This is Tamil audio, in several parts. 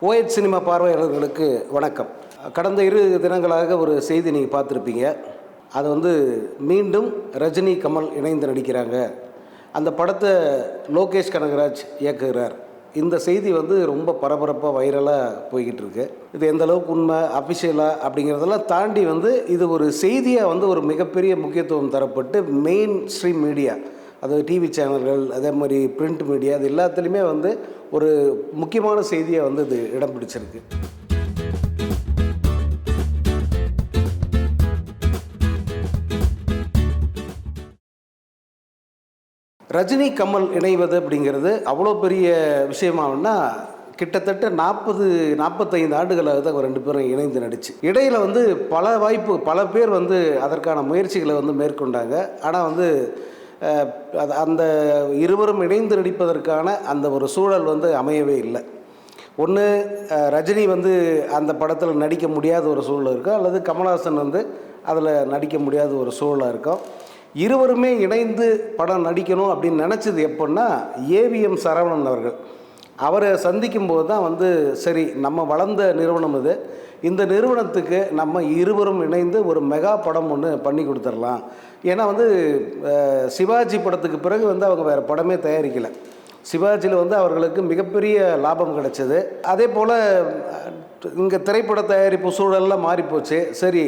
ஓஎச் சினிமா பார்வையாளர்களுக்கு வணக்கம். கடந்த 2 தினங்களாக ஒரு செய்தி நீங்கள் பார்த்துருப்பீங்க. அது மீண்டும் ரஜினி கமல் இணைந்து நடிக்கிறாங்க. அந்த படத்தை லோகேஷ் கனகராஜ் இயக்குகிறார். இந்த செய்தி ரொம்ப பரபரப்பாக வைரலாக போய்கிட்டு இருக்கு. இது எந்த அளவுக்கு உண்மை அஃபிஷியலாக அப்படிங்கிறதெல்லாம் தாண்டி இது ஒரு செய்தியாக ஒரு மிகப்பெரிய முக்கியத்துவம் தரப்பட்டு மெயின் ஸ்ட்ரீம் மீடியா, அதாவது டிவி சேனல்கள், அதே மாதிரி பிரிண்ட் மீடியா, அது எல்லாத்துலேயுமே ஒரு முக்கியமான செய்தியாக இது இடம் பிடிச்சிருக்கு. ரஜினி கமல் இணைவது அப்படிங்கிறது அவ்வளோ பெரிய விஷயமாகனா கிட்டத்தட்ட 40-45 ஆண்டுகளாக தான் 2 பேரும் இணைந்து நடிச்சு. இடையில் பல பேர் அதற்கான முயற்சிகளை மேற்கொண்டாங்க. ஆனால் அந்த இருவரும் இணைந்து நடிப்பதற்கான அந்த ஒரு சூழல் அமையவே இல்லை. ஒன்று ரஜினி அந்த படத்தில் நடிக்க முடியாத ஒரு சூழல் இருக்கும், அல்லது கமல்ஹாசன் அதில் நடிக்க முடியாத ஒரு சூழலாக இருக்கும். இருவருமே இணைந்து படம் நடிக்கணும் அப்படின்னு நினச்சது எப்போன்னா, ஏவிஎம் சரவணன் அவர்கள் அவரை சந்திக்கும்போது தான் சரி, நம்ம வளர்ந்த நிறுவனம் இது, இந்த நிறுவனத்துக்கு நம்ம இருவரும் இணைந்து ஒரு மெகா படம் ஒன்று பண்ணி கொடுத்துடலாம். ஏன்னா சிவாஜி படத்துக்கு பிறகு அவங்க வேறு படமே தயாரிக்கலை. சிவாஜியில் அவர்களுக்கு மிகப்பெரிய லாபம் கிடைச்சது. அதே போல் இங்கே திரைப்பட தயாரிப்பு சூழல்லாம் மாறிப்போச்சு. சரி,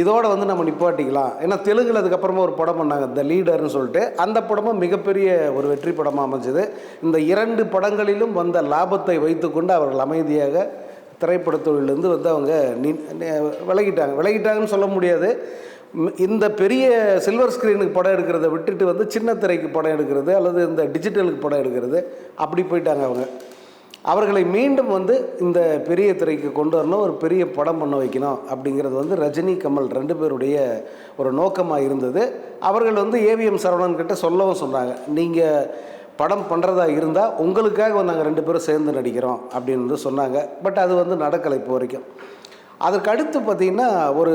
இதோடு நம்ம நிப்பாட்டிக்கலாம். ஏன்னா தெலுங்கில் அதுக்கப்புறமா ஒரு படம் பண்ணாங்க, த லீடர்னு சொல்லிட்டு. அந்த படமும் மிகப்பெரிய ஒரு வெற்றி படமாக அமைஞ்சது. இந்த 2 படங்களிலும் வந்த லாபத்தை வைத்துக்கொண்டு அவர்கள் அமைதியாக திரைப்பட தொழிலிருந்து அவங்க விலகிட்டாங்கன்னு சொல்ல முடியாது. இந்த பெரிய சில்வர் ஸ்க்ரீனுக்கு படம் எடுக்கிறத விட்டுட்டு சின்ன திரைக்கு படம் எடுக்கிறது, அல்லது இந்த டிஜிட்டலுக்கு படம் எடுக்கிறது, அப்படி போயிட்டாங்க. அவர்களை மீண்டும் இந்த பெரிய திரைக்கு கொண்டு வரணும், ஒரு பெரிய படம் பண்ண வைக்கணும் அப்படிங்கிறது ரஜினி கமல் 2 பேருடைய ஒரு நோக்கமாக இருந்தது. அவர்கள் ஏவிஎம் சரவணன் கிட்ட சொல்லவும் சொன்னாங்க, நீங்கள் படம் பண்ணுறதா இருந்தால் உங்களுக்காக நாங்கள் 2 பேரும் சேர்ந்து நடிக்கிறோம் அப்படின்னு சொன்னாங்க. பட் அது நடக்கலை இப்போ வரைக்கும். அதற்கு அடுத்து பார்த்திங்கன்னா, ஒரு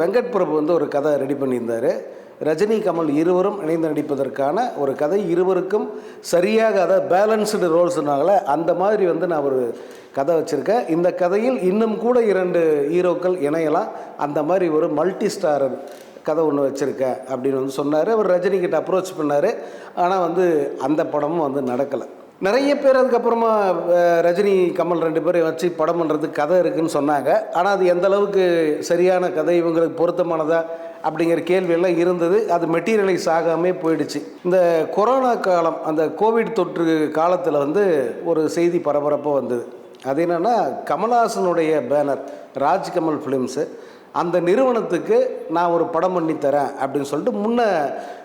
வெங்கட் பிரபு ஒரு கதை ரெடி பண்ணியிருந்தார். ரஜினி கமல் இருவரும் இணைந்து நடிப்பதற்கான ஒரு கதை, இருவருக்கும் சரியாக அதாவது பேலன்ஸ்டு ரோல்ஸ்னால அந்த மாதிரி நான் ஒரு கதை வச்சுருக்கேன். இந்த கதையில் இன்னும் கூட 2 ஹீரோக்கள் இணையலாம், அந்த மாதிரி ஒரு மல்டி ஸ்டாரர் கதை ஒன்று வச்சுருக்கேன் அப்படின்னு சொன்னார். அவர் ரஜினிகிட்ட அப்ரோச் பண்ணார். ஆனால் அந்த படமும் நடக்கலை. நிறைய பேர் அதுக்கப்புறமா ரஜினி கமல் 2 பேரையும் வச்சு படம் பண்ணுறதுக்கு கதை இருக்குதுன்னு சொன்னாங்க. ஆனால் அது எந்த அளவுக்கு சரியான கதை, இவங்களுக்கு பொருத்தமானதா அப்படிங்கிற கேள்வியெல்லாம் இருந்தது. அது மெட்டீரியலைஸ் ஆகாமே போயிடுச்சு. இந்த கொரோனா காலம், அந்த கோவிட் தொற்று காலத்தில் ஒரு செய்தி பரபரப்பாக வந்தது. அது என்னென்னா, கமல்ஹாசனுடைய பேனர் ராஜ்கமல் ஃபிலிம்ஸு, அந்த நிறுவனத்துக்கு நான் ஒரு படம் பண்ணி தரேன் அப்படின்னு சொல்லிட்டு முன்ன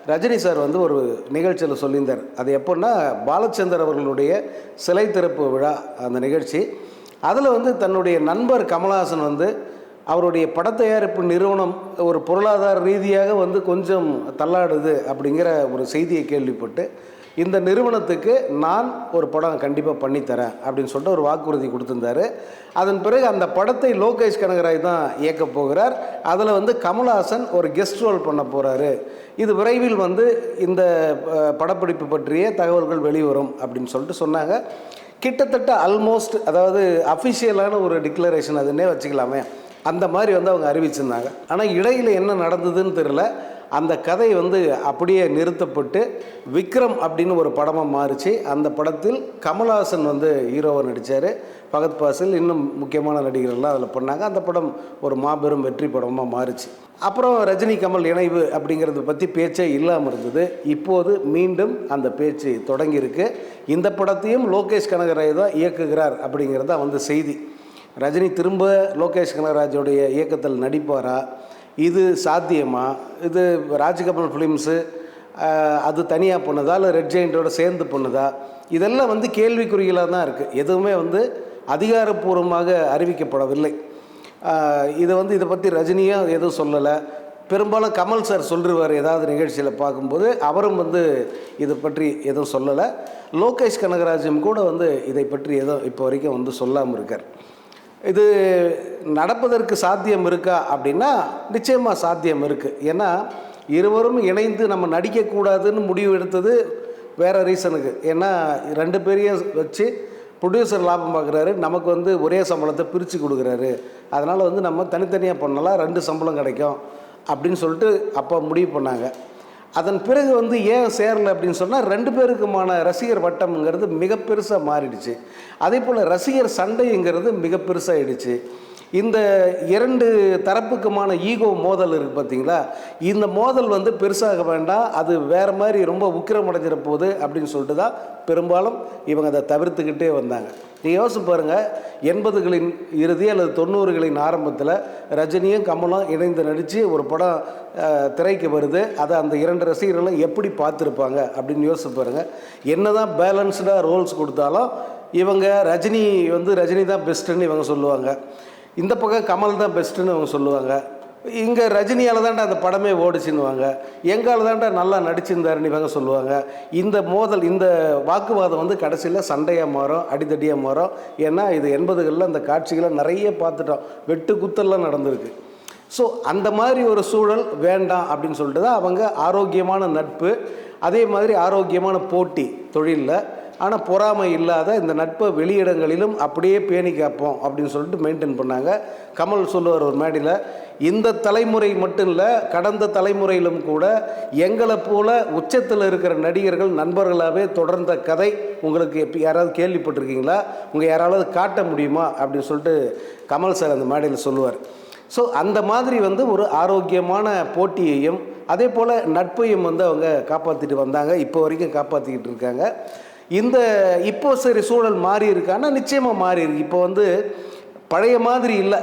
ரஜினி சார் ஒரு நிகழ்ச்சியில் சொல்லியிருந்தார். அது எப்போன்னா, பாலச்சந்தர் அவர்களுடைய சிலை திறப்பு விழா அந்த நிகழ்ச்சி. அதில் தன்னுடைய நண்பர் கமல்ஹாசன் அவருடைய படத்தயாரிப்பு நிறுவனம் ஒரு பொருளாதார ரீதியாக கொஞ்சம் தள்ளாடுது அப்படிங்கிற ஒரு செய்தியை கேள்விப்பட்டு, இந்த நிறுவனத்துக்கு நான் ஒரு படம் கண்டிப்பாக பண்ணித்தரேன் அப்படின்னு சொல்லிட்டு ஒரு வாக்குறுதி கொடுத்துருந்தார். அதன் பிறகு அந்த படத்தை லோகேஷ் கனகராஜ் தான் இயக்க போகிறார். அதில் கமல்ஹாசன் ஒரு கெஸ்ட் ரோல் பண்ண போகிறாரு. இது விரைவில் இந்த படப்பிடிப்பு பற்றிய தகவல்கள் வெளிவரும் அப்படின்னு சொல்லிட்டு சொன்னாங்க. கிட்டத்தட்ட ஆல்மோஸ்ட், அதாவது அஃபிஷியலான ஒரு டிக்ளரேஷன் அதுன்னே வச்சுக்கலாமே, அந்த மாதிரி அவங்க அறிவிச்சிருந்தாங்க. ஆனால் இடையில் என்ன நடந்ததுன்னு தெரியல. அந்த கதை அப்படியே நிறுத்தப்பட்டு விக்ரம் அப்படின்னு ஒரு படமாக மாறிச்சு. அந்த படத்தில் கமல்ஹாசன் ஹீரோவை நடித்தார். பகத் பாசில், இன்னும் முக்கியமான நடிகர்கள்லாம் அதில் பண்ணாங்க. அந்த படம் ஒரு மாபெரும் வெற்றி படமாக மாறிச்சு. அப்புறம் ரஜினி கமல் இணைவு அப்படிங்கிறத பற்றி பேச்சே இல்லாமல் இருந்தது. இப்போது மீண்டும் அந்த பேச்சு தொடங்கியிருக்கு. இந்த படத்தையும் லோகேஷ் கனகராஜ் தான் இயக்குகிறார் அப்படிங்கிறத செய்தி. ரஜினி திரும்ப லோகேஷ் கனகராஜோடைய இயக்கத்தில் நடிப்பாரா? இது சாத்தியமா? இது ராஜ்கமல் ஃபிலிம்ஸு அது தனியாக பண்ணுதா, இல்லை ரெட் ஜெயிண்டோட சேர்ந்து பண்ணுதா? இதெல்லாம் கேள்விக்குறிகளாக தான் இருக்குது. எதுவுமே அதிகாரப்பூர்வமாக அறிவிக்கப்படவில்லை. இதை பற்றி ரஜினியும் எதுவும் சொல்லலை. பெரும்பாலும் கமல் சார் சொல்லிடுவார் ஏதாவது நிகழ்ச்சியில் பார்க்கும்போது, அவரும் இதை பற்றி எதுவும் சொல்லலை. லோகேஷ் கனகராஜும் கூட இதை பற்றி எதுவும் இப்போ வரைக்கும் சொல்லாமல் இருக்கார். இது நடப்பதற்கு சாத்தியம் இருக்கா அப்படின்னா நிச்சயமாக சாத்தியம் இருக்குது. ஏன்னா இருவரும் இணைந்து நம்ம நடிக்கக்கூடாதுன்னு முடிவு எடுத்தது வேறு ரீசனுக்கு. ஏன்னா 2 பேரையும் வச்சு ப்ரொடியூசர் லாபம் பார்க்குறாரு, நமக்கு வந்து ஒரே சம்பளத்தை பிரித்து கொடுக்குறாரு, அதனால் வந்து நம்ம தனித்தனியாக பண்ணலாம், 2 சம்பளம் கிடைக்கும் அப்படின்னு சொல்லிட்டு அப்போ முடிவு பண்ணாங்க. அதன் பிறகு வந்து ஏன் சேரலை அப்படின்னு சொன்னால் 2 பேருக்குமான ரசிகர் வட்டம்ங்கிறது மிக பெருசாக மாறிடுச்சு. அதே போல் ரசிகர் சண்டைங்கிறது மிக பெருசாகிடுச்சு. இந்த 2 தரப்புக்குமான ஈகோ மோதல் இருக்குது பார்த்தீங்களா, இந்த மோதல் வந்து பெருசாக வேண்டாம், அது வேறு மாதிரி ரொம்ப உக்கிரமடைஞ்சிட போகுது அப்படின்னு சொல்லிட்டு தான் பெரும்பாலும் இவங்க அதை தவிர்த்துக்கிட்டே வந்தாங்க. நீங்கள் யோசிச்சு பாருங்கள், 80களின் இறுதி அல்லது 90களின் ஆரம்பத்தில் ரஜினியும் கமலும் இணைந்து நடித்து ஒரு படம் திரைக்கு வருது. அதை அந்த 2 ரசிகர்களும் எப்படி பார்த்துருப்பாங்க அப்படின்னு யோசிச்சு பாருங்கள். என்ன தான் பேலன்ஸ்டாக ரோல்ஸ் கொடுத்தாலும் இவங்க ரஜினி தான் பெஸ்ட்டுன்னு இவங்க சொல்லுவாங்க, இந்த பக்கம் கமல் தான் பெஸ்ட்டுன்னு அவங்க சொல்லுவாங்க. இங்கே ரஜினியால் தாண்டா அந்த படமே ஓடிச்சுன்னுவாங்க, எங்கால் தாண்டா நல்லா நடிச்சிருந்தாருன்னு இவங்க சொல்லுவாங்க. இந்த மோதல், இந்த வாக்குவாதம் வந்து கடைசியில் சண்டையாக மாறும், அடித்தடியாக மாறும். ஏன்னா இது 80களில் அந்த காட்சிகளை நிறைய பார்த்துட்டோம், வெட்டு குத்தெல்லாம் நடந்திருக்கு. ஸோ அந்த மாதிரி ஒரு சூழல் வேண்டாம் அப்படின்னு சொல்லிட்டு தான் அவங்க ஆரோக்கியமான நட்பு, அதே மாதிரி ஆரோக்கியமான போட்டி தொழிலில், ஆனால் பொறாமை இல்லாத இந்த நட்பை வெளியிடங்களிலும் அப்படியே பேணி காப்போம் அப்படின்னு சொல்லிட்டு மெயின்டைன் பண்ணாங்க. கமல் சொல்லுவார் ஒரு மேடையில், இந்த தலைமுறை மட்டும் இல்லை, கடந்த தலைமுறையிலும் கூட எங்களை போல உச்சத்தில் இருக்கிற நடிகர்கள் நண்பர்களாகவே தொடர்ந்த கதை உங்களுக்கு யாராவது கேள்விப்பட்டிருக்கீங்களா, உங்கள் யாராவது காட்ட முடியுமா அப்படின்னு சொல்லிட்டு கமல் சார் அந்த மேடையில் சொல்லுவார். ஸோ அந்த மாதிரி வந்து ஒரு ஆரோக்கியமான போட்டியையும் அதே போல் நட்பையும் வந்து அவங்க காப்பாற்றிட்டு வந்தாங்க, இப்போ வரைக்கும் காப்பாற்றிக்கிட்டு இருக்காங்க. இப்போ சரி சூழல் மாறி இருக்கான்னா நிச்சயமாக மாறி இருக்கு. இப்போ வந்து பழைய மாதிரி இல்லை,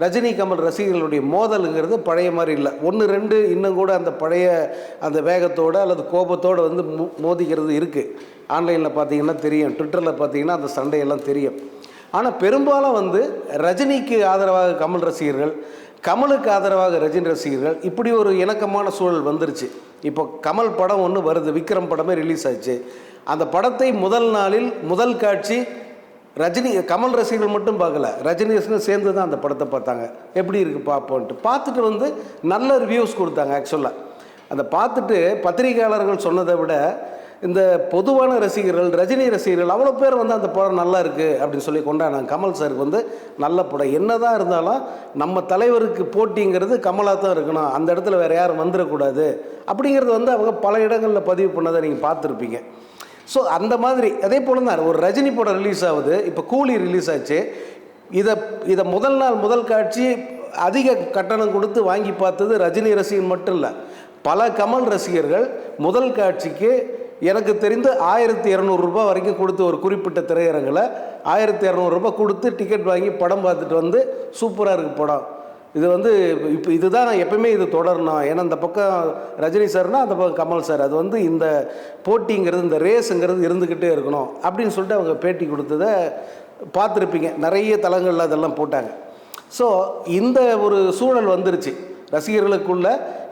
ரஜினி கமல் ரசிகர்களுடைய மோதலுங்கிறது பழைய மாதிரி இல்லை. 1-2 இன்னும் கூட அந்த பழைய அந்த வேகத்தோடு அல்லது கோபத்தோடு வந்து மோதிக்கிறது இருக்குது. ஆன்லைனில் பார்த்தீங்கன்னா தெரியும், ட்விட்டரில் பார்த்தீங்கன்னா அந்த சண்டையெல்லாம் தெரியும். ஆனால் பெரும்பாலும் வந்து ரஜினிக்கு ஆதரவாக கமல் ரசிகர்கள், கமலுக்கு ஆதரவாக ரஜினி ரசிகர்கள், இப்படி ஒரு இணக்கமான சூழல் வந்துருச்சு. இப்போ கமல் படம் ஒன்று வருது, விக்ரம் படமே ரிலீஸ் ஆச்சு. அந்த படத்தை முதல் நாளில் முதல் காட்சி கமல் ரசிகர்கள் மட்டும் பார்க்கல, ரஜினி ரசிகர்கள் சேர்ந்து தான் அந்த படத்தை பார்த்தாங்க. எப்படி இருக்குது பார்ப்போன்ட்டு பார்த்துட்டு வந்து நல்ல ரிவ்யூஸ் கொடுத்தாங்க. ஆக்சுவலாக அதை பார்த்துட்டு பத்திரிகையாளர்கள் சொன்னதை விட இந்த பொதுவான ரசிகர்கள், ரஜினி ரசிகர்கள் அவ்வளோ பேர் வந்து அந்த படம் நல்லா இருக்குது அப்படின்னு சொல்லி கொண்டாடினாங்க. கமல் சாருக்கு வந்து நல்ல படம், என்ன தான் இருந்தாலும் நம்ம தலைவருக்கு போட்டிங்கிறது கமலாக தான் இருக்கணும், அந்த இடத்துல வேறு யாரும் வந்துடக்கூடாது அப்படிங்கிறது வந்து அவங்க பல இடங்களில் பதிவு பண்ணதை நீங்கள் பார்த்துருப்பீங்க. ஸோ அந்த மாதிரி அதே போல் தான் ஒரு ரஜினி படம் ரிலீஸ் ஆகுது. இப்போ கூலி ரிலீஸ் ஆச்சு, இதை முதல் நாள் முதல் காட்சி அதிக கட்டணம் கொடுத்து வாங்கி பார்த்தது ரஜினி ரசிகர் மட்டும் இல்லை, பல கமல் ரசிகர்கள் முதல் காட்சிக்கு எனக்கு தெரிந்து 1200 ரூபாய் வரைக்கும் கொடுத்து, ஒரு குறிப்பிட்ட திரையரங்கில் 1200 ரூபாய் கொடுத்து டிக்கெட் வாங்கி படம் பார்த்துட்டு வந்து சூப்பராக இருக்குது படம், இது வந்து இப்போ இதுதான் எப்பவுமே இது தொடரணும், ஏன்னா இந்த பக்கம் ரஜினி சார்னால் அந்த பக்கம் கமல் சார், அது வந்து இந்த போட்டிங்கிறது, இந்த ரேஸுங்கிறது இருந்துக்கிட்டே இருக்கணும் அப்படின்னு சொல்லிட்டு அவங்க பேட்டி கொடுத்ததை பார்த்துருப்பீங்க. நிறைய தளங்களில் அதெல்லாம் போட்டாங்க. ஸோ இந்த ஒரு சூழல் வந்துருச்சு. ரசிகர்களுக்குள்ள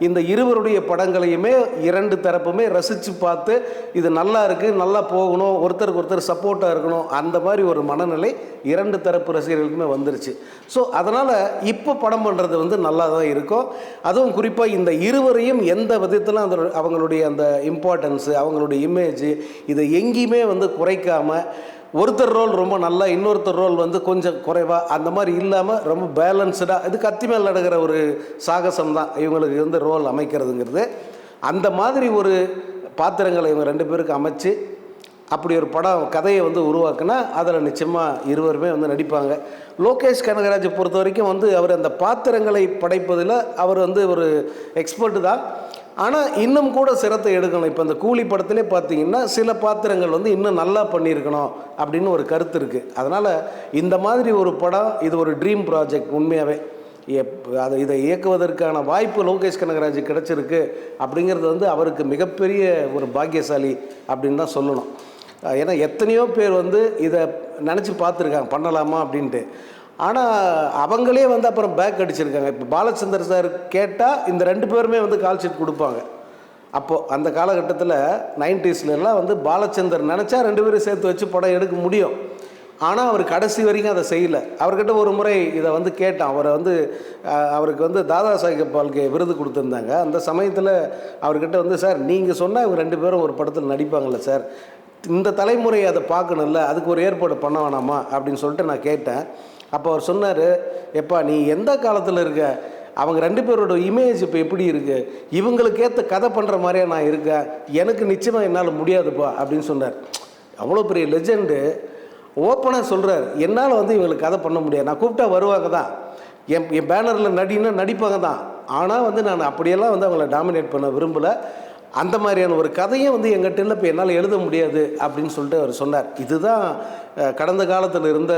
இந்த இருவருடைய படங்களையுமே 2 தரப்புமே ரசித்து பார்த்து இது நல்லா இருக்குது, நல்லா போகணும், ஒருத்தருக்கு ஒருத்தர் சப்போர்ட்டாக இருக்கணும், அந்த மாதிரி ஒரு மனநிலை 2 தரப்பு ரசிகர்களுக்குமே வந்துருச்சு. ஸோ அதனால் இப்போ படம் பண்ணுறது வந்து நல்லா தான் இருக்கும். அதுவும் குறிப்பாக இந்த இருவரையும் எந்த விதத்தில் அவங்களுடைய அந்த இம்பார்ட்டன்ஸு, அவங்களுடைய இமேஜ், இதை எங்கேயுமே வந்து குறைக்காமல், ஒருத்தர் ரோல் ரொம்ப நல்லா, இன்னொருத்தர் ரோல் வந்து கொஞ்சம் குறைவாக, அந்த மாதிரி இல்லாமல் ரொம்ப பேலன்ஸ்டாக, இது கத்தி மேல் நடக்கிற ஒரு சாகசம் தான் இவங்களுக்கு வந்து ரோல் அமைக்கிறதுங்கிறது. அந்த மாதிரி ஒரு பாத்திரங்களை இவங்க 2 பேருக்கு அமைச்சு அப்படி ஒரு படம் கதையை வந்து உருவாக்குனா அதில் நிச்சயமாக இருவருமே வந்து நடிப்பாங்க. லோகேஷ் கனகராஜை பொறுத்த வரைக்கும் வந்து அவர் அந்த பாத்திரங்களை படைப்பதில் அவர் வந்து ஒரு எக்ஸ்பர்ட்டு தான். ஆனால் இன்னும் கூட சிரத்தை எடுக்கணும். இப்போ இந்த கூலி படத்திலே பார்த்தீங்கன்னா சில பாத்திரங்கள் வந்து இன்னும் நல்லா பண்ணியிருக்கணும் அப்படின்னு ஒரு கருத்து இருக்குது. அதனால் இந்த மாதிரி ஒரு படம், இது ஒரு ட்ரீம் ப்ராஜெக்ட். உண்மையாகவே இதை இயக்குவதற்கான வாய்ப்பு லோகேஷ் கனகராஜ் கிடச்சிருக்கு அப்படிங்கிறது வந்து அவருக்கு மிகப்பெரிய ஒரு பாக்கியசாலி அப்படின்னு தான் சொல்லணும். ஏன்னா எத்தனையோ பேர் வந்து இதை நினச்சி பார்த்துருக்காங்க பண்ணலாமா அப்படின்ட்டு, ஆனால் அவங்களே வந்து அப்புறம் பேக் அடிச்சிருக்காங்க. இப்போ பாலச்சந்தர் சார் கேட்டால் இந்த 2 பேருமே வந்து கால் ஷீட் கொடுப்பாங்க. அப்போது அந்த காலகட்டத்தில் 90ஸ்லாம் வந்து பாலச்சந்தர் நினச்சா 2 பேரும் சேர்த்து வச்சு படம் எடுக்க முடியும். ஆனால் அவர் கடைசி வரைக்கும் அதை செய்யலை. அவர்கிட்ட ஒரு முறை இதை வந்து கேட்டான். அவரை வந்து அவருக்கு வந்து தாதா சாஹேப் பால்கே விருது கொடுத்துருந்தாங்க. அந்த சமயத்தில் அவர்கிட்ட வந்து, சார் நீங்கள் சொன்னால் இவங்க 2 பேரும் ஒரு படத்தில் நடிப்பாங்கள்ல சார், இந்த தலைமுறையை அதை பார்க்கணும்ல, அதுக்கு ஒரு ஏற்பாடு பண்ண வேணாமா அப்படின்னு சொல்லிட்டு நான் கேட்டேன். அப்போ அவர் சொன்னார், எப்பா நீ எந்த காலத்தில் இருக்க, அவங்க 2 பேரோட இமேஜ் இப்போ எப்படி இருக்குது, இவங்களுக்கு ஏற்ற கதை பண்ணுற மாதிரியே நான் இருக்கேன், எனக்கு நிச்சயமாக என்னால் முடியாதுப்பா அப்படின்னு சொன்னார். அவ்வளோ பெரிய லெஜெண்டு ஓப்பனாக சொல்கிறார், என்னால் வந்து இவங்களுக்கு கதை பண்ண முடியாது, நான் கூப்பிட்டா வருவாங்க தான், என் பேனரில் நடிப்பாங்க தான், ஆனால் வந்து நான் அப்படியெல்லாம் வந்து அவங்கள டாமினேட் பண்ண விரும்பலை, அந்த மாதிரியான ஒரு கதையும் வந்து எங்கிட்ட இப்போ என்னால் எழுத முடியாது அப்படின்னு சொல்லிட்டு அவர் சொன்னார். இதுதான் கடந்த காலத்தில் இருந்த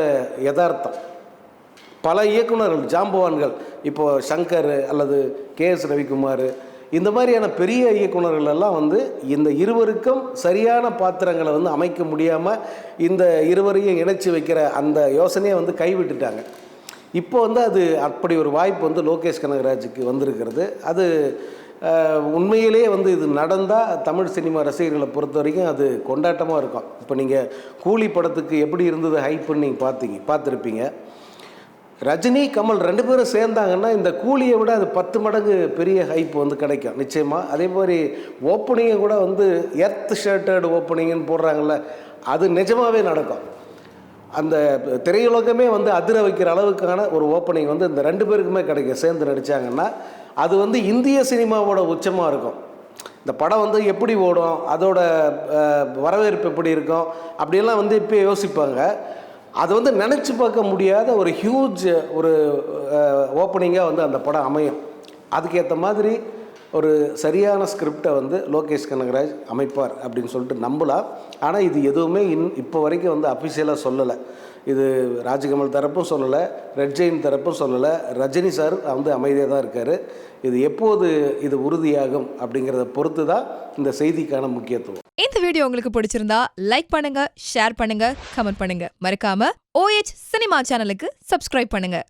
யதார்த்தம். பல இயக்குநர்கள், ஜாம்பவான்கள், இப்போது சங்கர் அல்லது KS ரவிக்குமார், இந்த மாதிரியான பெரிய இயக்குநர்கள் எல்லாம் வந்து இந்த இருவருக்கும் சரியான பாத்திரங்களை வந்து அமைக்க முடியாமல் இந்த இருவரையும் இணைச்சி வைக்கிற அந்த யோசனையை வந்து கைவிட்டுட்டாங்க. இப்போ வந்து அது அப்படி ஒரு வாய்ப்பு வந்து லோகேஷ் கனகராஜுக்கு வந்திருக்கிறது. அது உண்மையிலேயே வந்து இது நடந்தால் தமிழ் சினிமா ரசிகர்களை பொறுத்த வரைக்கும் அது கொண்டாட்டமாக இருக்கும். இப்போ நீங்கள் கூலி படத்துக்கு எப்படி இருந்தது ஹைப்புன்னு நீங்கள் பார்த்துருப்பீங்க. ரஜினி, கமல் 2 பேரும் சேர்ந்தாங்கன்னா இந்த கூலியை விட அது 10 மடங்கு பெரிய ஹைப் வந்து கிடைக்கும் நிச்சயமாக. அதே மாதிரி ஓப்பனிங்கை கூட வந்து எர்த் ஷர்ட்டட் ஓப்பனிங்னு போடுறாங்கள்ல, அது நிஜமாகவே நடக்கும். அந்த திரையுலகமே வந்து அதிர வைக்கிற அளவுக்கான ஒரு ஓப்பனிங் வந்து இந்த 2 பேருக்குமே கிடைக்கும். சேர்ந்து நடித்தாங்கன்னா அது வந்து இந்திய சினிமாவோட உச்சமாக இருக்கும். இந்த படம் வந்து எப்படி ஓடும், அதோட வரவேற்பு எப்படி இருக்கும் அப்படியெல்லாம் வந்து இப்போ யோசிப்பாங்க. அது வந்து நினச்சி பார்க்க முடியாத ஒரு ஹியூஜ் ஒரு ஓப்பனிங்காக வந்து அந்த படம் அமையும். அதுக்கேற்ற மாதிரி ஒரு சரியான ஸ்கிரிப்டை வந்து லோகேஷ் கனகராஜ் அமைப்பார் அப்படின்னு சொல்லிட்டு நம்பலாம். ஆனால் இது எதுவுமே இப்போ வரைக்கும் வந்து அஃபிஷியலாக சொல்லலை. இது ராஜ்கமல் தரப்பும் சொல்லலை, ரெட் ஜெயின் தரப்பும் சொல்லலை, ரஜினி சார் வந்து அமைதியாக தான் இருக்கார். இது எப்போது இது உறுதியாகும் அப்படிங்கிறத பொறுத்து தான் இந்த செய்திக்கான முக்கியத்துவம். இந்த வீடியோ உங்களுக்கு பிடிச்சிருந்தா லைக் பண்ணுங்க, ஷேர் பண்ணுங்க, கமெண்ட் பண்ணுங்க. மறக்காம OH சினிமா சேனலுக்கு சப்ஸ்கிரைப் பண்ணுங்க.